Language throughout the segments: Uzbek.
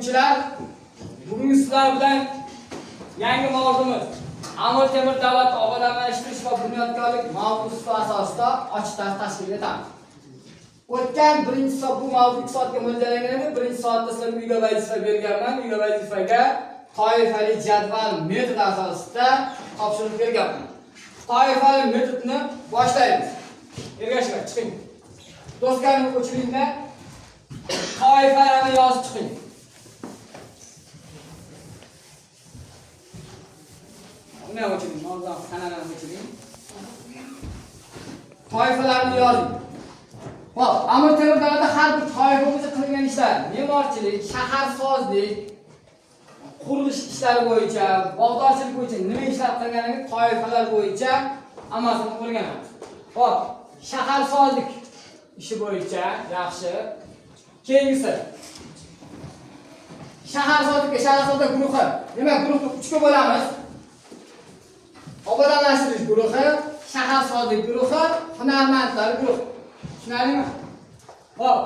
o'quvchilar, bugun sizlar bilan yangi mavzumiz Amir Temur davlat obodonlashtirish va bunyodkorlik mavzusi asosida ochiq dars tashkil etamiz. O'tgan birinchi soat bu mavzu 2 soatga mo'ljallangan edi. Birinchi soatda sizlarga uyga vazifa berganman. Uyga vazifaga toifali jadval metod asosida topshiriq berganman. Toifali metodni boshlaymiz. Ergashinglar, chiqing. Do'stlarning o'chiringda toifalarni yozib chiqing. Uni o'chiring, mavzu sanalarini o'chiring. Toifalarni yozing. Xo'p, Amir Temur davrida har bir toifa bo'yicha qilgan ishlar, me'morchilik, shaharsozlik, qurilish ishlari bo'yicha, bog'dorchilik bo'yicha nima ishlar qilganini toifalar bo'yicha hammasini o'rganamiz. Xo'p, shaharsozlik ishi bo'yicha yaxshi. Keyingisi shaharsozlik guruhi. Demak, guruhni 3 ga bo'lamiz. Obodonlashtirish guruhi, shaharsozlik guruhi, hunarmandlar guruhi. Tushunarlimi? Xo'p,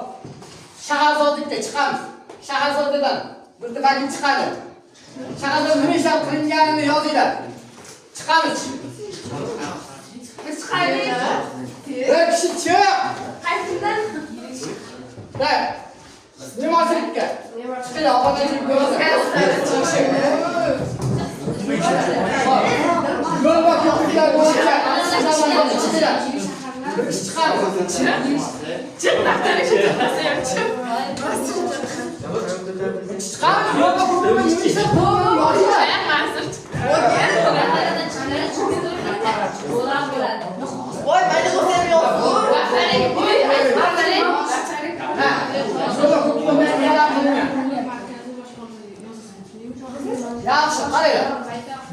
shaharsozlikka chiqamiz. Shaharsozlikdan bir vakil chiqadi. Shaharsozda nima ishlar qilinganini yozinglar. Chiqamiz. Chiqaylik. Bir kishi chiq. Qaysidan? Ray. Me'morchilikka. Chiqing, obodonchilik guruhi. Yo'l va ko'priklar bo'yicha chiqinglar. Bir kishi chiqadi. Chiq vaqtlarga chiqmasam chiq. Chiqadi. Yo'l va ko'priklar nima ishlar qilinganini yozinglar. Voy, mayli o'zim yo'q. Vaqtlarga qo'y, vaqtlarga. Yaxshi, qaranglar.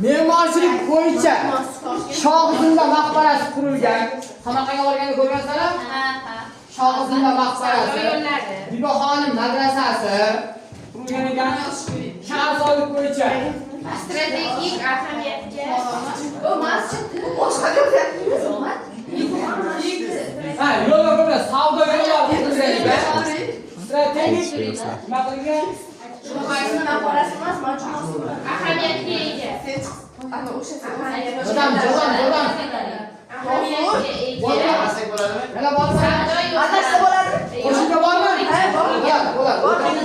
Me'morchilik bo'yicha Shohzinda maqbarasi qurilgan. Samarqandga borganda ko'rgansizlar? Shohzinda maqbarasi. Biboxonim madrasasi qurilgan ekan. Shaharsozlik bo'yicha Strategik ahamiyatga. O masjid boshqa ko'rsatdingiz, Umar? ha, yo'l va ko'plar savdo yo'llari qurilgan ekan. Strategik nima qilingan? Shohzinda maqbarasi emas, majmuasi. Ahamiyatga ega. Ana o'sha Jo'dan. ahamiyatga ega. Yana borsa, Adashsa bo'ladimi? qo'shimcha bormi? Ha, bor. Bo'ladi.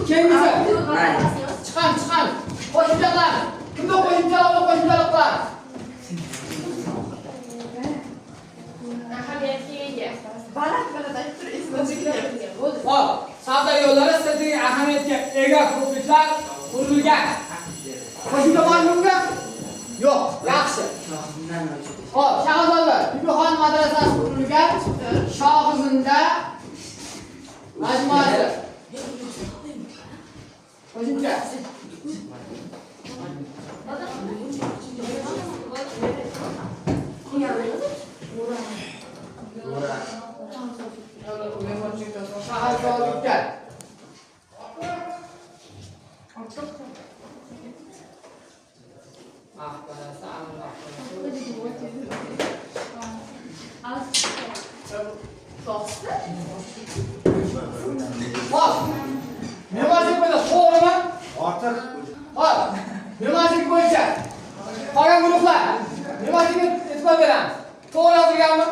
Keyingisi. Chiqan. Qo'shimchalar. Kimda qo'shimchalar qiladi? Ahamiyatga ega. Baland aytib eslatib Hop, savdo yo'llari strategik ahamiyatga ega ko'priklar qurilgan. Qo'shimcha bormi bunga? Yo'q, yaxshi. Hop, Shahzoda, Biboxon madrasasi qurilgan. Shohzinda majmuasi. Qo'shimcha. Shaharsozlikka. Hop. Me'morchilik bo'yicha to'g'rimi? Ortiq. Hop. Me'morchilik bo'yicha qolgan guruhlar. Me'morchilikka e'tibor beramiz. To'g'ri yozilganmi?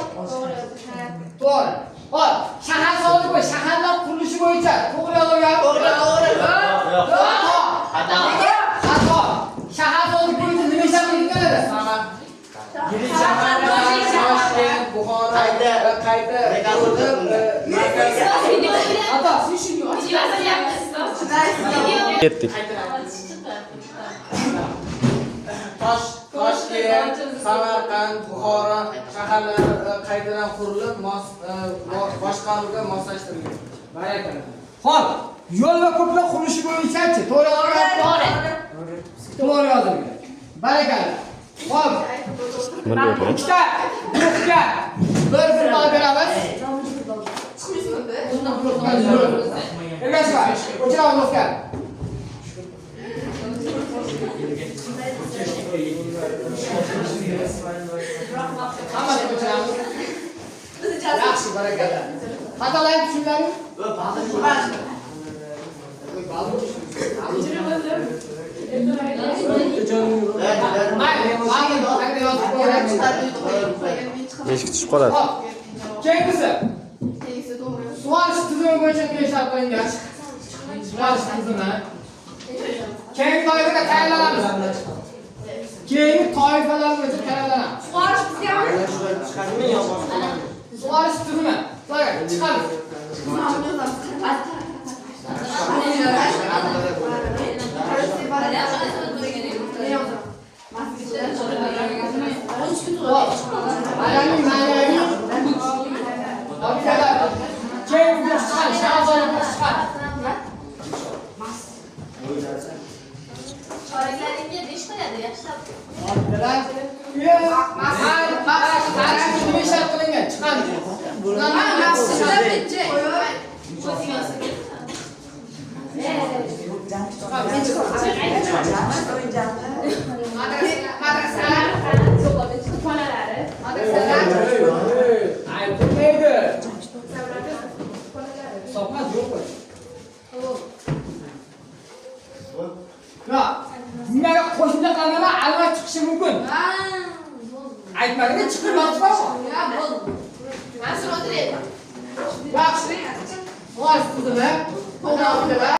To'g'ri. Hop. Shaharsozlik bo'yicha shaharlar qurilishi bo'yicha to'g'ri yozilganmi? To'g'ri. Xato. Shaharsozlik bo'yicha nima ishlar qilingan edi? Yirik shaharlar, Toshkent, Buxoro, qayta Xato. Ketdik. Toshkent, Samarqand, Buxoro shaharlari qaytadan qurilib, boshqaruvga moslashtirilgan. Barakalla. Xo'p, yo'l va ko'prik qurilishi bo'yicha-chi? To'g'ri yozilgan. Barakalla. Xo'p, ikkita guruhga bir ball beramiz. Ergashinglar, o'chiramiz do'stlar. Hammasi o'chiramiz. Yaxshi, barakalla. Xatolarni tushundingizmi? Eshik tushib qoladi. Keyingisi. Sug'orish tizimi bo'yicha kelishlar qilingan. Sug'orish tizimi. Keyingi toifaga tayyorlanamiz. Keyingi toifalar bo'yicha tayyorlanamiz. Sug'orish tizimi. Ularga chiqamiz. Adamning ma'naviy obidalar. Keyingi chiqamiz. Shahzoda chiqamiz. Choraklaringga besh qo'yadi, yaxshilab. Obidalar. Nima ishlar qilingan? Chiqamiz. Aytilmaydi. Sopmas yo'q. Yo'q. Nimaga qo'shimcha qilganlar albatta chiqishi mumkin. Aytmadingiz chiqib yotibmi? Mansur o'tiradi. Yaxshi. Voy, qizim, to'g'ri